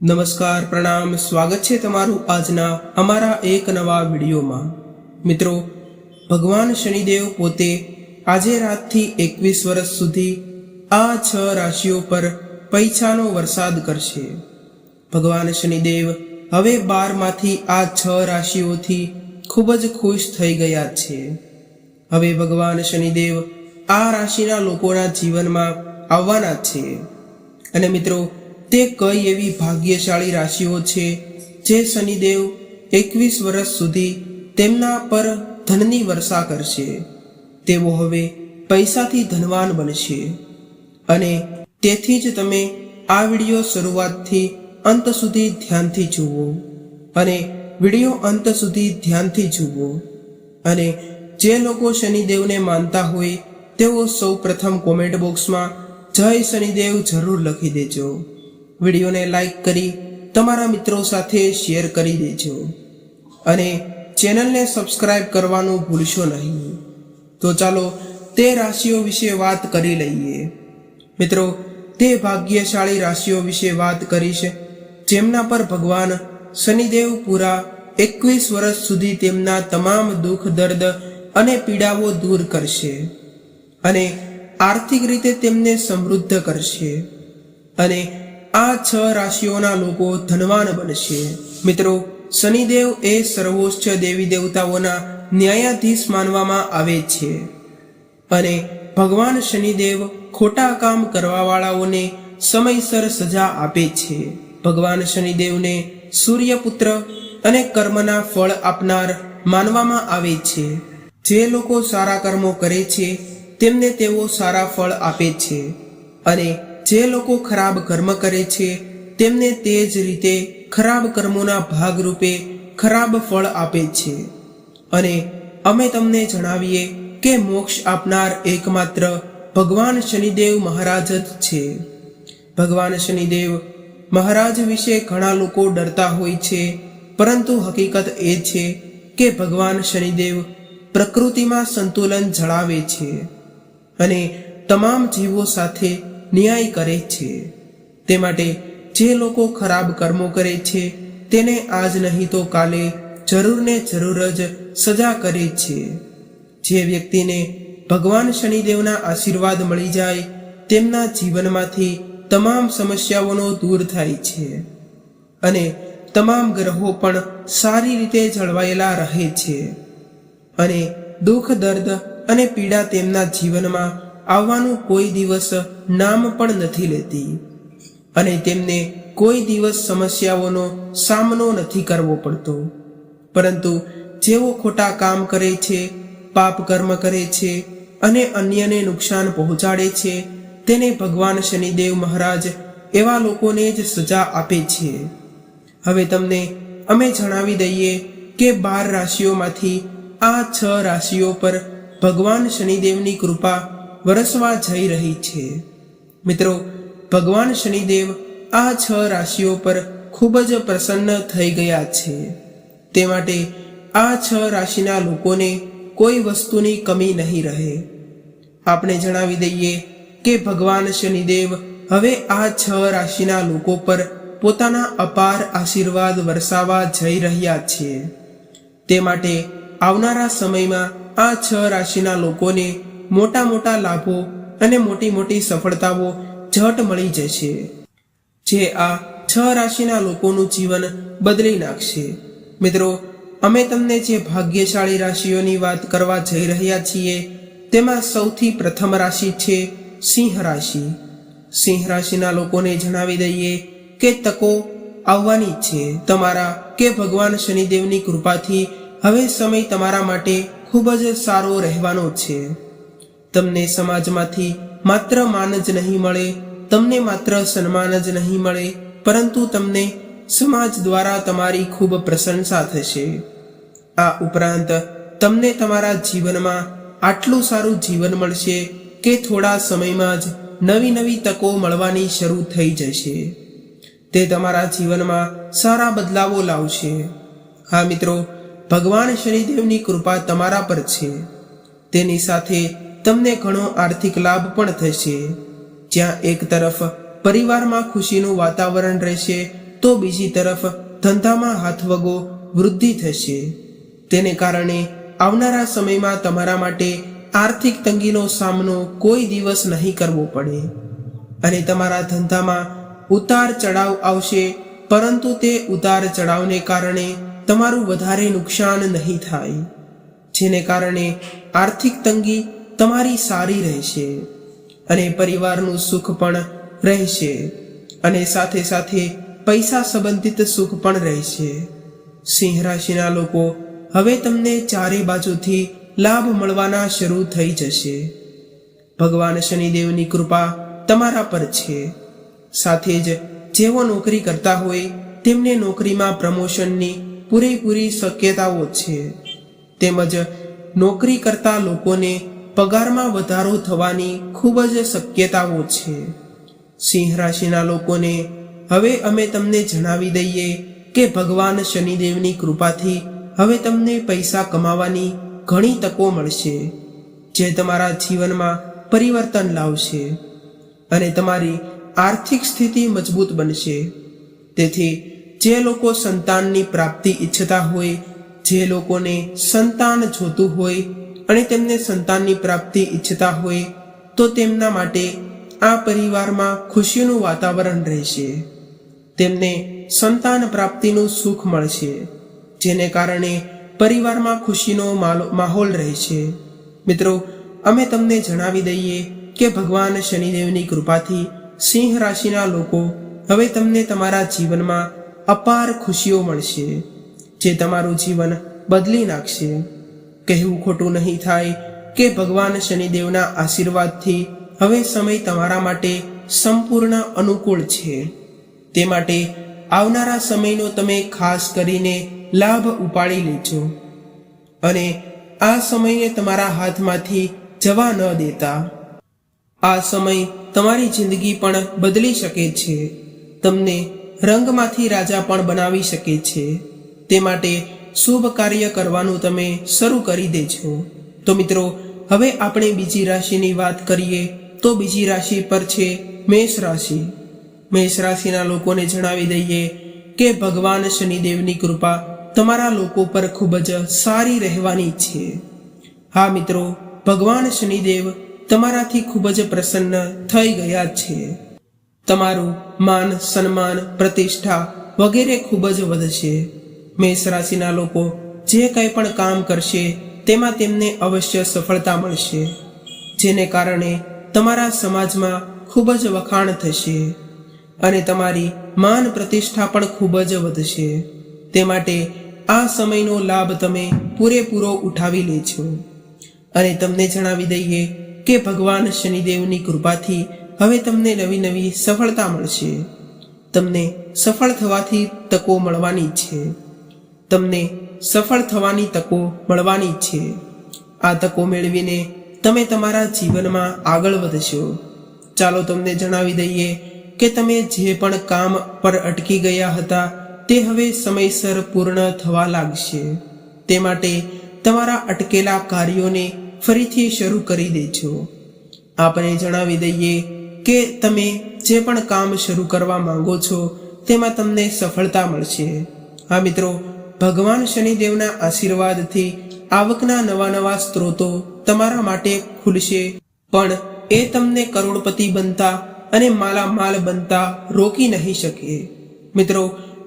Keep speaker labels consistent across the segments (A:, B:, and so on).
A: નમસ્કાર, પ્રણામ, સ્વાગત છે તમારું આજના અમારા એક નવા વિડીયોમાં। મિત્રો, ભગવાન શનિદેવ પોતે આજે રાતથી 21 વર્ષ સુધી આ 6 રાશિઓ પર પૈસાનો વરસાદ કરશે। ભગવાન શનિદેવ હવે 12માંથી આ 6 રાશિઓથી ખૂબ જ ખુશ થઈ ગયા છે। હવે ભગવાન શનિદેવ આ રાશિના લોકોના જીવનમાં આવવાના છે। અને મિત્રો, તે કઈ એવી ભાગ્યશાળી રાશિઓ છે જે શનિદેવ 21 વર્ષ સુધી તેમના પર ધનની વર્ષા કરશે। તેઓ હવે પૈસાથી ધનવાન બનશે। અને તેથી જ તમે આ વિડીયો શરૂઆતથી અંત સુધી ધ્યાનથી જુઓ અને વિડીયો અંત સુધી ધ્યાનથી જુઓ। અને જે લોકો શનિદેવને માનતા હોય તેઓ સૌ પ્રથમ કોમેન્ટ બોક્સમાં જય શનિદેવ જરૂર લખી દેજો। વિડીયોને લાઈક કરી તમારા મિત્રો સાથે શેર કરી દેજો અને ચેનલને સબસ્ક્રાઇબ કરવાનું ભૂલશો નહીં। તો ચાલો તે રાશિઓ વિશે વાત કરી લઈએ। મિત્રો, તે ભાગ્યશાળી રાશિઓ વિશે વાત કરીશ જેમના પર ભગવાન શનિદેવ પૂરા 21 વર્ષ સુધી તેમના તમામ દુઃખ, દર્દ અને પીડાઓ દૂર કરશે અને આર્થિક રીતે તેમને સમૃદ્ધ કરશે અને આ 6 રાશિઓના લોકો ધનવાન બનશે। મિત્રો, શનિદેવ એ સર્વોચ્ચ દેવી દેવતાઓના ન્યાયાધીશ માનવામાં આવે છે અને ભગવાન શનિદેવ ખોટા કામ કરવાવાળાઓને સમયસર સજા આપે છે। ભગવાન શનિદેવને સૂર્યપુત્ર અને કર્મના ફળ આપનાર માનવામાં આવે છે। જે લોકો સારા કર્મો કરે છે તેમને તેઓ સારા ફળ આપે છે અને જે લોકો ખરાબ કર્મ કરે છે તેમને તે જ રીતે ખરાબ કર્મોના ભાગરૂપે ખરાબ ફળ આપે છે। અને અમે તમને જણાવીએ કે મોક્ષ આપનાર એકમાત્ર ભગવાન શનિદેવ મહારાજ જ છે। ભગવાન શનિદેવ મહારાજ વિશે ઘણા લોકો ડરતા હોય છે, પરંતુ હકીકત એ છે કે ભગવાન શનિદેવ પ્રકૃતિમાં સંતુલન જાળવે છે અને તમામ જીવો સાથે ન્યાય કરે છે। તે માટે જે લોકો ખરાબ કર્મો કરે છે તેને આજ નહીં તો કાલે જરૂર ને જરૂર જ સજા કરે છે। જે વ્યક્તિને ભગવાન શનિદેવના આશીર્વાદ મળી જાય તેમના જીવનમાંથી તમામ સમસ્યાઓનો દૂર થાય છે અને તમામ ગ્રહો પણ સારી રીતે જળવાયેલા રહે છે અને દુઃખ, દર્દ અને પીડા તેમના જીવનમાં આવવાનું કોઈ દિવસ નામ પણ નથી લેતી અને તેમને કોઈ દિવસ સમસ્યાઓનો સામનો નથી કરવો પડતો। પરંતુ જેઓ ખોટા કામ કરે છે, પાપ કર્મ કરે છે અને અન્યને નુકસાન પહોંચાડે છે તેને ભગવાન શનિદેવ મહારાજ એવા લોકોને જ સજા આપે છે। હવે તમને અમે જણાવી દઈએ કે 12 રાશિઓમાંથી આ 6 રાશિઓ પર ભગવાન શનિદેવની કૃપા વરસવા જઈ રહી છે। મિત્રો, ભગવાન શનિદેવ આ 6 રાશિઓ પર ખૂબ જ પ્રસન્ન થઈ ગયા છે। તે માટે આ 6 રાશિના લોકોને કોઈ વસ્તુની કમી નહીં રહે। આપણે જણાવી દઈએ કે ભગવાન શનિદેવ હવે આ 6 રાશિના લોકો પર પોતાના અપાર આશીર્વાદ વરસાવવા જઈ રહ્યા છે। તે માટે આવનારા સમયમાં આ 6 રાશિના લોકોને મોટા મોટા લાભો અને મોટી મોટી સફળતાઓ ઝટ મળી જશે, જે આ 6 રાશિના લોકોનું જીવન બદલી નાખશે। મિત્રો, અમે તમને જે ભાગ્યશાળી રાશિઓની વાત કરવા જઈ રહ્યા છીએ તેમાં સૌથી પ્રથમ રાશિ છે સિંહ રાશિ। સિંહ રાશિના લોકોને જણાવી દઈએ કે તકો આવવાની છે તમારા કે ભગવાન શનિદેવની કૃપાથી હવે સમય તમારા માટે ખૂબ જ સારો રહેવાનો છે। તમને સમાજમાંથી માત્ર માન જ નહીં મળે, તમને માત્ર સન્માન જ નહીં મળે, પરંતુ તમને સમાજ દ્વારા તમારી ખૂબ પ્રશંસા થશે। આ ઉપરાંત તમને તમારા જીવનમાં આટલું સારું જીવન મળશે કે થોડા સમયમાં જ નવી નવી તકો મળવાની શરૂ થઈ જશે। તે તમારા જીવનમાં સારા બદલાવો લાવશે। હા મિત્રો, ભગવાન શનિદેવની કૃપા તમારા પર છે। તેની સાથે તમને ઘણો આર્થિક લાભ પણ થશે। જ્યાં એક તરફ પરિવારમાં ખુશીનું વાતાવરણ રહેશે તો બીજી તરફ ધંધામાં હાથવગો વૃદ્ધિ થશે. તેને કારણે આવનારા સમયમાં તમારા માટે આર્થિક તંગીનો સામનો કોઈ દિવસ નહીં કરવો પડે અને તમારા ધંધામાં ઉતાર ચઢાવ આવશે, પરંતુ તે ઉતાર ચઢાવને કારણે તમારું વધારે નુકસાન નહીં થાય, જેને કારણે આર્થિક તંગી તમારી સારી રહેશે અને પરિવારનું સુખ પણ રહેશે અને સાથે સાથે પૈસા સંબંધિત સુખ પણ રહેશે. સિંહ રાશિના લોકો, હવે તમને ચારે બાજુથી લાભ મળવાના શરૂ થઈ જશે. ભગવાન શનિદેવની કૃપા તમારા પર છે. સાથે જ જેઓ નોકરી કરતા હોય તેમને નોકરીમાં પ્રમોશનની પૂરેપૂરી શક્યતાઓ છે, તેમજ નોકરી કરતા લોકોને પગારમાં વધારો થવાની ખૂબ જ શક્યતાઓ છે. સિંહ રાશિના લોકોને હવે અમે તમને જણાવી દઈએ કે ભગવાન શનિદેવની કૃપાથી હવે તમને પૈસા કમાવાની ઘણી તકો મળશે, જે તમારા જીવનમાં પરિવર્તન લાવશે અને તમારી આર્થિક સ્થિતિ મજબૂત બનશે. તેથી જે લોકો સંતાનની પ્રાપ્તિ ઈચ્છતા હોય, જે લોકોને સંતાન જોતું હોય અને તેમને સંતાનની પ્રાપ્તિ ઈચ્છતા હોય, તો તેમના માટે આ પરિવારમાં ખુશીનું વાતાવરણ રહેશે. તેમને સંતાન પ્રાપ્તિનું સુખ મળશે, જેને કારણે પરિવારમાં ખુશીનો માહોલ રહેશે. મિત્રો, અમે તમને જણાવી દઈએ કે ભગવાન શનિદેવની કૃપાથી સિંહ રાશિના લોકો, હવે તમને તમારા જીવનમાં અપાર ખુશીઓ મળશે, જે તમારું જીવન બદલી નાખશે. કહેવું ખોટું નહીં થાય કે ભગવાન શનિદેવના આશીર્વાદથી હવે સમય તમારા માટે સંપૂર્ણ અનુકૂળ છે. તે માટે આવનારા સમયનો તમે ખાસ કરીને લાભ ઉપાડી લેજો અને આ સમયને તમારા હાથમાંથી જવા ન દેતા. આ સમય તમારી જિંદગી પણ બદલી શકે છે, તમને રંગમાંથી રાજા પણ બનાવી શકે છે. તે માટે શુભ કાર્ય કરવાનું તમે શરૂ કરી દેજો. તો મિત્રો, હવે આપણે બીજી રાશિની વાત કરીએ તો બીજી રાશિ પર છે મેષ રાશિ. મેષ રાશિના લોકોને જણાવી દઈએ કે ભગવાન શનિદેવની કૃપા તમારા લોકો પર ખૂબ જ સારી રહેવાની છે. હા મિત્રો, ભગવાન શનિદેવ તમારાથી ખૂબ જ પ્રસન્ન થઈ ગયા છે. તમારું માન, સન્માન, પ્રતિષ્ઠા વગેરે ખૂબ જ વધશે. મેષ રાશિના લોકો જે કંઈ પણ કામ કરશે તેમાં તેમને અવશ્ય સફળતા મળશે, જેને કારણે તમારા સમાજમાં ખૂબ જ વખાણ થશે અને તમારી માન પ્રતિષ્ઠા પણ ખૂબ જ વધશે. તે માટે આ સમયનો લાભ તમે પૂરેપૂરો ઉઠાવી લેજો અને તમને જણાવી દઈએ કે ભગવાન શનિદેવની કૃપાથી હવે તમને નવી નવી સફળતા મળશે. તમને સફળ થવાથી તકો મળવાની છે. તમને સફળ થવાની તકો મળવાની છે. આ તકો મેળવીને તમે તમારા જીવનમાં આગળ વધશો. ચાલો તમને જણાવી દઈએ કે તમે જે પણ કામ પર અટકી ગયા હતા તે હવે સમયસર પૂર્ણ થવા લાગશે. તે માટે તમારા અટકેલા કાર્યોને ફરીથી શરૂ કરી દેજો. આપણે જણાવી દઈએ કે તમે જે પણ કામ શરૂ કરવા માંગો છો તેમાં તમને સફળતા મળશે. હા મિત્રો, ભગવાન શનિદેવના આશીર્વાદથી આવકના નવા સ્ત્રોતો તમારા માટે ખુલશે, પણ એ તમને કરોડપતિ બનતા અને માલામાલ બનતા રોકી નહીં શકે. મિત્રો,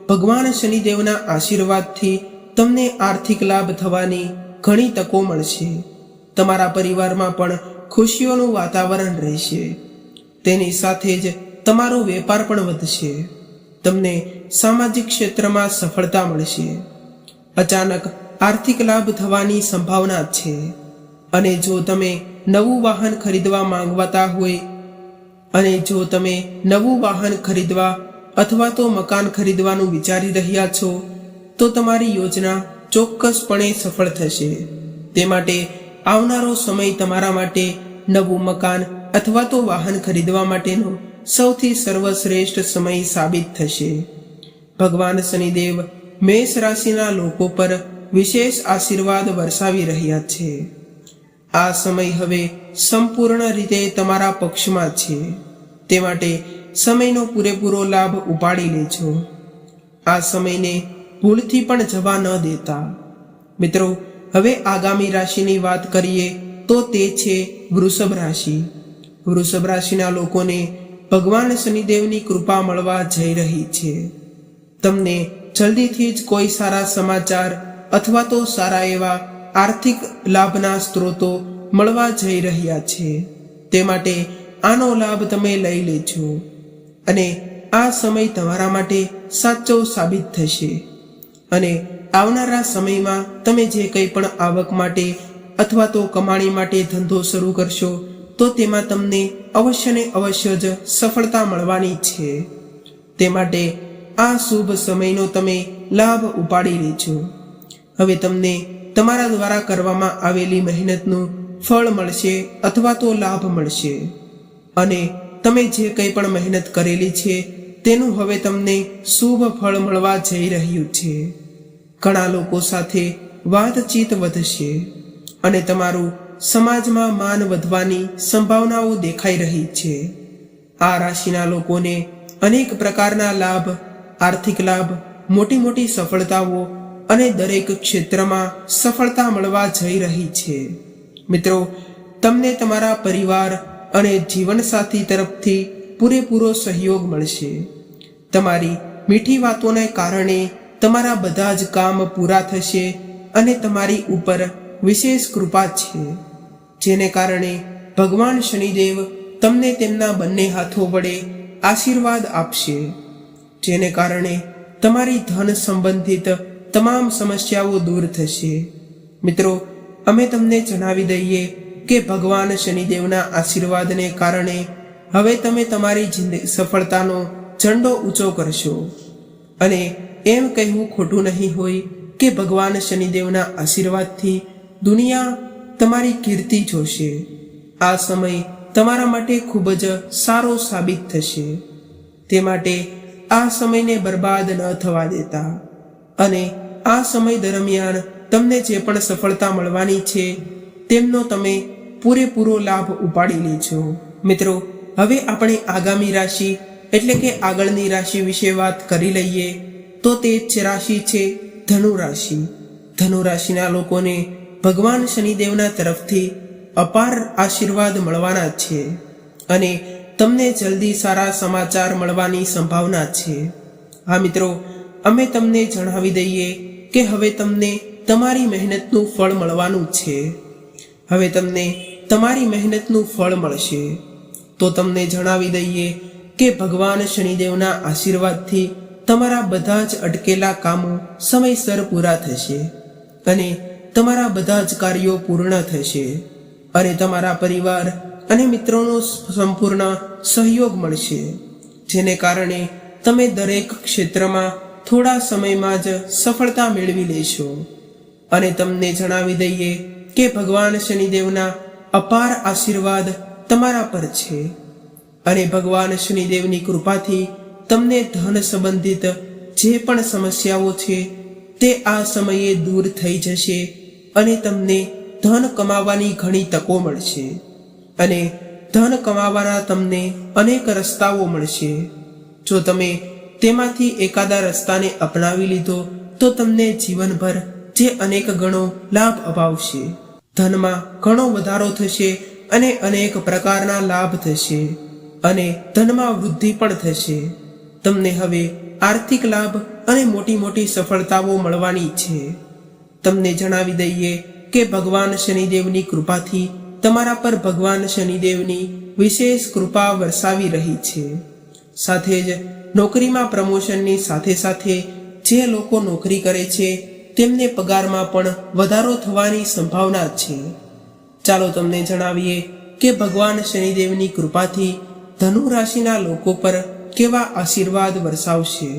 A: ભગવાન શનિદેવના આશીર્વાદથી તમને આર્થિક લાભ થવાની ઘણી તકો મળશે. તમારા પરિવારમાં પણ ખુશીઓનું વાતાવરણ રહેશે. તેની સાથે જ તમારો વેપાર પણ વધશે. તમને સામાજિક ક્ષેત્રમાં સફળતા મળશે. અચાનક આર્થિક લાભ થવાની સંભાવના છે. અને જો તમે નવું વાહન ખરીદવા માંગતા હોય અને જો તમે નવું વાહન ખરીદવા અથવા તો મકાન ખરીદવાનું વિચારી રહ્યા છો તો તમારી યોજના ચોક્કસપણે સફળ થશે. તે માટે આવનારો સમય તમારા માટે નવું મકાન અથવા તો વાહન ખરીદવા માટેનો સૌથી સર્વશ્રેષ્ઠ સમય સાબિત થશે. ભગવાન શનિદેવ મેષ રાશિના લોકો પર વિશેષ આશીર્વાદ વરસાવી રહ્યા છે. આ સમય હવે સંપૂર્ણ રીતે તમારા પક્ષમાં છે. તે માટે સમયનો પૂરેપૂરો લાભ ઉપાડી લેજો આ સમયને ભૂલથી પણ જવા ન દેતા. મિત્રો, હવે આગામી રાશિની વાત કરીએ તો તે છે વૃષભ રાશિ. વૃષભ રાશિના લોકોને ભગવાન શનિદેવની કૃપા મળવા જઈ રહી છે. તમને જલ્દીથી જ કોઈ સારા સમાચાર અથવા તો સારા એવા આર્થિક લાભના સ્ત્રોતો મળવા જઈ રહ્યા છે. તે માટે આનો લાભ તમે લઈ લેજો અને આ સમય તમારા માટે સાચો સાબિત થશે. અને આવનારા સમયમાં તમે જે કંઈ પણ આવક માટે અથવા તો કમાણી માટે ધંધો શરૂ કરશો તો તેમાં તમને અવશ્ય ને અવશ્ય જ સફળતા મળવાની છે. તે માટે આ શુભ સમયનો તમે લાભ ઉપાડી લેજો. હવે તમને તમારા દ્વારા કરવામાં આવેલી મહેનતનું ફળ મળશે અથવા તો લાભ મળશે. અને તમે જે કંઈ પણ મહેનત કરેલી છે તેનું હવે તમને શુભ ફળ મળવા જઈ રહ્યું છે. ઘણા લોકો સાથે વાતચીત વધશે અને તમારું સમાજમાં માન વધવાની સંભાવનાઓ દેખાઈ રહી છે. આ રાશિના લોકોને અનેક પ્રકારના લાભ, આર્થિક લાભ, મોટી મોટી સફળતાઓ અને દરેક ક્ષેત્રમાં સફળતા મળવા જઈ રહી છે. મિત્રો, તમને તમારા પરિવાર અને જીવનસાથી તરફથી પૂરેપૂરો સહયોગ મળશે. તમારી મીઠી વાતોને કારણે તમારા બધા જ કામ પૂરા થશે અને તમારી ઉપર વિશેષ કૃપા છે, જેને કારણે ભગવાન શનિદેવ તમને તેમના બંને હાથો વડે આશીર્વાદ આપશે. જેને કારણે તમારી ધન સંબંધિત તમામ સમસ્યાઓ દૂર થશે. મિત્રો, અમે તમને જણાવી દઈએ કે ભગવાન શનિદેવના આશીર્વાદને કારણે હવે તમે તમારી સફળતાનો ઝંડો ઊંચો કરશો. અને એમ કહેવું ખોટું નહીં હોય કે ભગવાન શનિદેવના આશીર્વાદથી દુનિયા તમારી કીર્તિ જોશે. આ સમય તમારા માટે ખૂબ જ સારો સાબિત થશે. તે માટે આ સમયને બરબાદ ન થવા દેતા અને આ સમય દરમિયાન તમને જે પણ સફળતા મળવાની છે તેમનો તમે પૂરેપૂરો લાભ ઉપાડી લેજો. મિત્રો, હવે આપણે આગામી રાશિ એટલે કે આગળની રાશિ વિશે વાત કરી લઈએ તો તે જ રાશિ છે ધનુ રાશિ. ધનુ રાશિના લોકોને ભગવાન શનિદેવના તરફથી અપાર આશીર્વાદ મળવાના છે અને તમને જલ્દી સારા સમાચાર મળવાની સંભાવના છે. હા મિત્રો, અમે તમને જણાવી દઈએ કે હવે તમને તમારી મહેનતનું ફળ મળવાનું છે. હવે તમને તમારી મહેનતનું ફળ મળશે. તો તમને જણાવી દઈએ કે ભગવાન શનિદેવના આશીર્વાદથી તમારા બધા જ અટકેલા કામો સમયસર પૂરા થશે અને તમારા બધા જ કાર્યો પૂર્ણ થશે અને તમારા પરિવાર અને મિત્રોનો સંપૂર્ણ સહયોગ મળશે, જેને કારણે તમે દરેક ક્ષેત્રમાં થોડા સમયમાં જ સફળતા મેળવી લેશો. અને તમને જણાવી દઈએ કે ભગવાન શનિદેવના અપાર આશીર્વાદ તમારા પર છે અને ભગવાન શનિદેવની કૃપાથી તમને ધન સંબંધિત જે પણ સમસ્યાઓ છે તે આ સમયે દૂર થઈ જશે અને તમને ધન કમાવાની ઘણી તકો મળશે અને ધન કમાવાના તમને અનેક રસ્તાઓ મળશે. જો તમે તેમાંથી એકાદા રસ્તાને અપનાવી લીધો તો તમને જીવનભર જે અનેક ગણો લાભ અપાવશે. ધનમાં ઘણો વધારો થશે અને અનેક પ્રકારના લાભ થશે અને ધનમાં વૃદ્ધિ પણ થશે. તમને હવે આર્થિક લાભ અને મોટી મોટી સફળતાઓ મળવાની છે. તમને જણાવી દઈએ કે ભગવાન શનિદેવની કૃપાથી તમારા પર ભગવાન શનિદેવની વિશેષ કૃપા વરસાવી રહી છે. સાથે જ નોકરીમાં પ્રમોશનની સાથે સાથે જે લોકો નોકરી કરે છે તેમને પગારમાં પણ વધારો થવાની સંભાવના છે. ચાલો તમને જણાવીએ કે ભગવાન શનિદેવની કૃપાથી ધનુ રાશિના લોકો પર કેવા આશીર્વાદ વરસાવશે.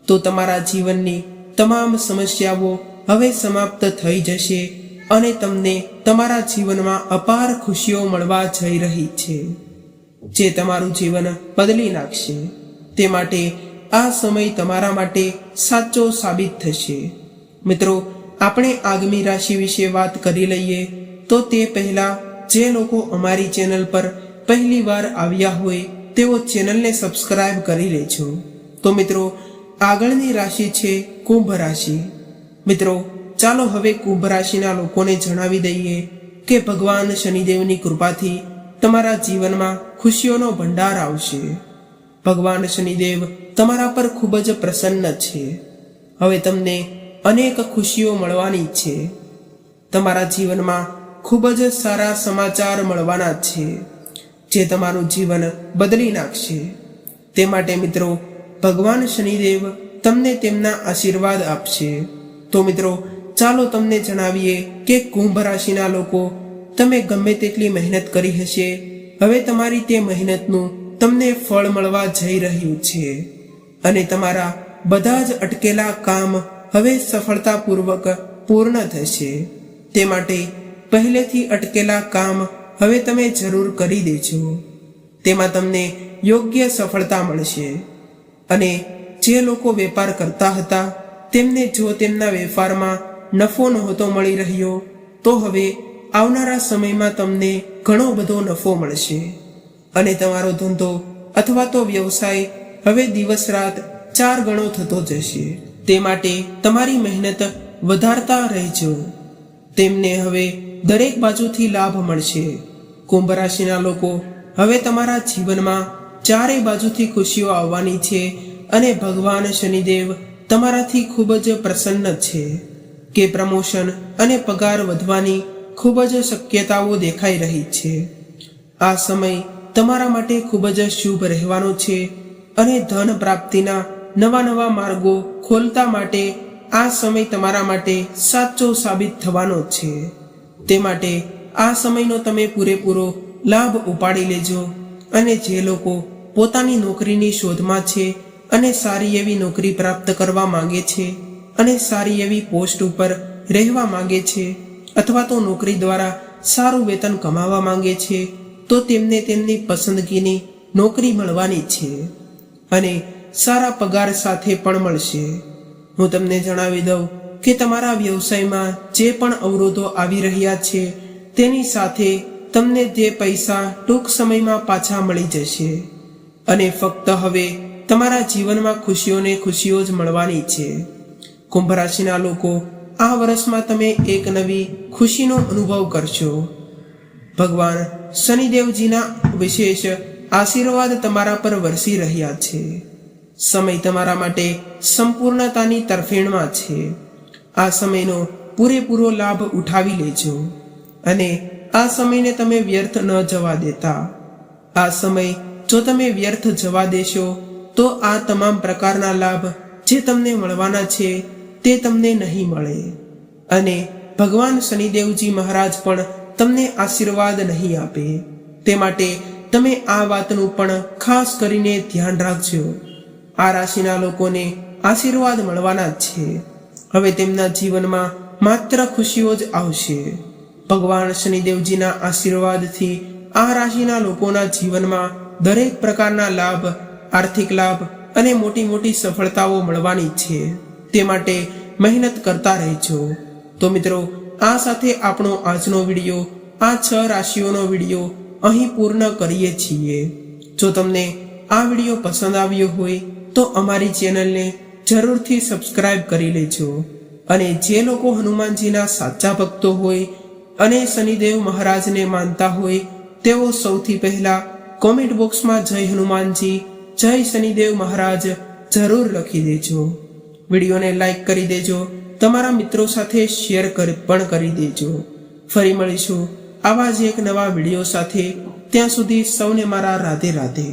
A: તો તમારા જીવનની તમામ સમસ્યાઓ હવે સમાપ્ત થઈ જશે અને તમને તમારા જીવનમાં અપાર ખુશીઓ મળવા જઈ રહી છે, જે તમારું જીવન બદલી નાખશે. તે માટે આ સમય તમારા માટે સાચો સાબિત થશે. મિત્રો, આપણે આગામી રાશિ વિશે વાત કરી લઈએ તો તે પહેલા જે લોકો અમારી ચેનલ પર પહેલી વાર આવ્યા હોય તેઓ ચેનલને સબસ્ક્રાઇબ કરી લેજો. તો મિત્રો, આગળની રાશિ છે કુંભ રાશિ। મિત્રો, ચાલો હવે કુંભ રાશિના લોકોને જણાવી દઈએ કે ભગવાન શનિદેવની કૃપાથી તમારા જીવનમાં ખુશીઓનો ભંડાર આવશે। ભગવાન શનિદેવ તમારા પર ખૂબ જ પ્રસન્ન છે। હવે તમને અનેક ખુશીઓ મળવાની છે। તમારા જીવનમાં ખૂબ જ સારા સમાચાર મળવાના છે, જે તમારું જીવન બદલી નાખશે। તે માટે મિત્રો, ભગવાન શનિદેવ તમને તેમના આશીર્વાદ આપશે। તો મિત્રો, ચાલો તમને જણાવીએ કે કુંભ રાશિના લોકો, તમે ગમે તેટલી મહેનત કરી હશે, હવે તમારી તે મહેનતનું તમને ફળ મળવા જઈ રહ્યું છે અને તમારા બધા જ અટકેલા કામ હવે સફળતાપૂર્વક પૂર્ણ થશે। તે માટે પહેલેથી અટકેલા કામ હવે તમે જરૂર કરી દેજો। તેમાં તમને યોગ્ય સફળતા મળશે અને જે લોકો વેપાર કરતા હતા તેમને જો તેમના વેપારમાં નફો નહોતો મળી રહ્યો, તો હવે આવનારા સમયમાં તમને ઘણો બધો નફો મળશે અને તમારો ધંધો અથવા તો વ્યવસાય હવે દિવસ રાત 4 ગણો થતો જશે। તે માટે તમારી મહેનત વધારતા રહેજો। તેમને હવે દરેક બાજુથી લાભ મળશે। કુંભ રાશિના લોકો, હવે તમારા જીવનમાં ચારે બાજુથી ખુશીઓ આવવાની છે અને ભગવાન શનિદેવ તમારાથી ખૂબ જ પ્રસન્ન છે કે પ્રમોશન અને પગાર વધવાની ખૂબ જ શક્યતાઓ દેખાઈ રહી છે। આ સમય તમારા માટે ખૂબ જ શુભ રહેવાનો છે અને ધન પ્રાપ્તિના નવા માર્ગો ખોલતા માટે આ સમય તમારા માટે સાચો સાબિત થવાનો છે। તે માટે આ સમયનો તમે પૂરેપૂરો લાભ ઉપાડી લેજો અને જે લોકો પોતાની નોકરીની શોધમાં છે અને સારી એવી નોકરી પ્રાપ્ત કરવા માંગે છે અને સારી એવી પોસ્ટ ઉપર રહેવા માંગે છે અથવા તો નોકરી દ્વારા સારું વેતન કમાવા માંગે છે, તો તેમને તેમની પસંદગીની નોકરી મળવાની છે અને સારા પગાર સાથે પણ મળશે। હું તમને જણાવી દઉં કે તમારા વ્યવસાયમાં જે પણ અવરોધો આવી રહ્યા છે તેની સાથે તમને તે પૈસા ટૂંક સમયમાં પાછા મળી જશે અને ફક્ત હવે તમારા જીવનમાં ખુશીઓ જ મળવાની છે। કુંભ રાશિના લોકો, આ વર્ષમાં તમે એક નવી ખુશીનો અનુભવ કરશો। ભગવાન શનિદેવજીના વિશેષ આશીર્વાદ તમારા પર વરસી રહ્યા છે। સમય તમારા માટે સંપૂર્ણતાની તરફેણમાં છે। આ સમયનો પૂરેપૂરો લાભ ઉઠાવી લેજો અને આ સમયને તમે વ્યર્થ ન જવા દેતા। આ સમય જો તમે વ્યર્થ જવા દેશો તો આ તમામ પ્રકારના લાભ જે તમને મળવાના છે તે તમને નહીં મળે અને ભગવાન શનિદેવજી મહારાજ પણ તમને આશીર્વાદ નહીં આપે। તે માટે તમે આ વાતનું પણ ખાસ કરીને ધ્યાન રાખજો। આ રાશિના લોકોને આશીર્વાદ મળવાના છે। હવે તેમના જીવનમાં માત્ર ખુશીઓ જ આવશે। ભગવાન શનિદેવજીના આશીર્વાદથી આ રાશિના લોકોના જીવનમાં દરેક પ્રકારના લાભ, આર્થિક લાભ અને મોટી સફળતાઓ મળવાની છે। તે માટે મહેનત કરતા રહેજો। તો મિત્રો, આ સાથે આપણો આજનો વિડીયો, આ 6 રાશિઓનો વિડીયો અહીં પૂર્ણ કરીએ છીએ। જો તમને આ વિડીયો પસંદ આવ્યો હોય તો અમારી ચેનલને જરૂરથી સબસ્ક્રાઇબ કરી લેજો અને જે લોકો હનુમાનજીના સાચા ભક્તો હોય અને શનિદેવ મહારાજને માનતા હોય તેઓ સૌથી પહેલા કોમેન્ટ બોક્સમાં જય હનુમાનજી, જય શનિદેવ મહારાજ જરૂર લખી દેજો। વિડીયોને લાઈક કરી દેજો, તમારા મિત્રો સાથે શેર પણ કરી દેજો। ફરી મળીશું આવા જ એક નવા વિડીયો સાથે। ત્યાં સુધી સૌને મારા રાધે રાધે।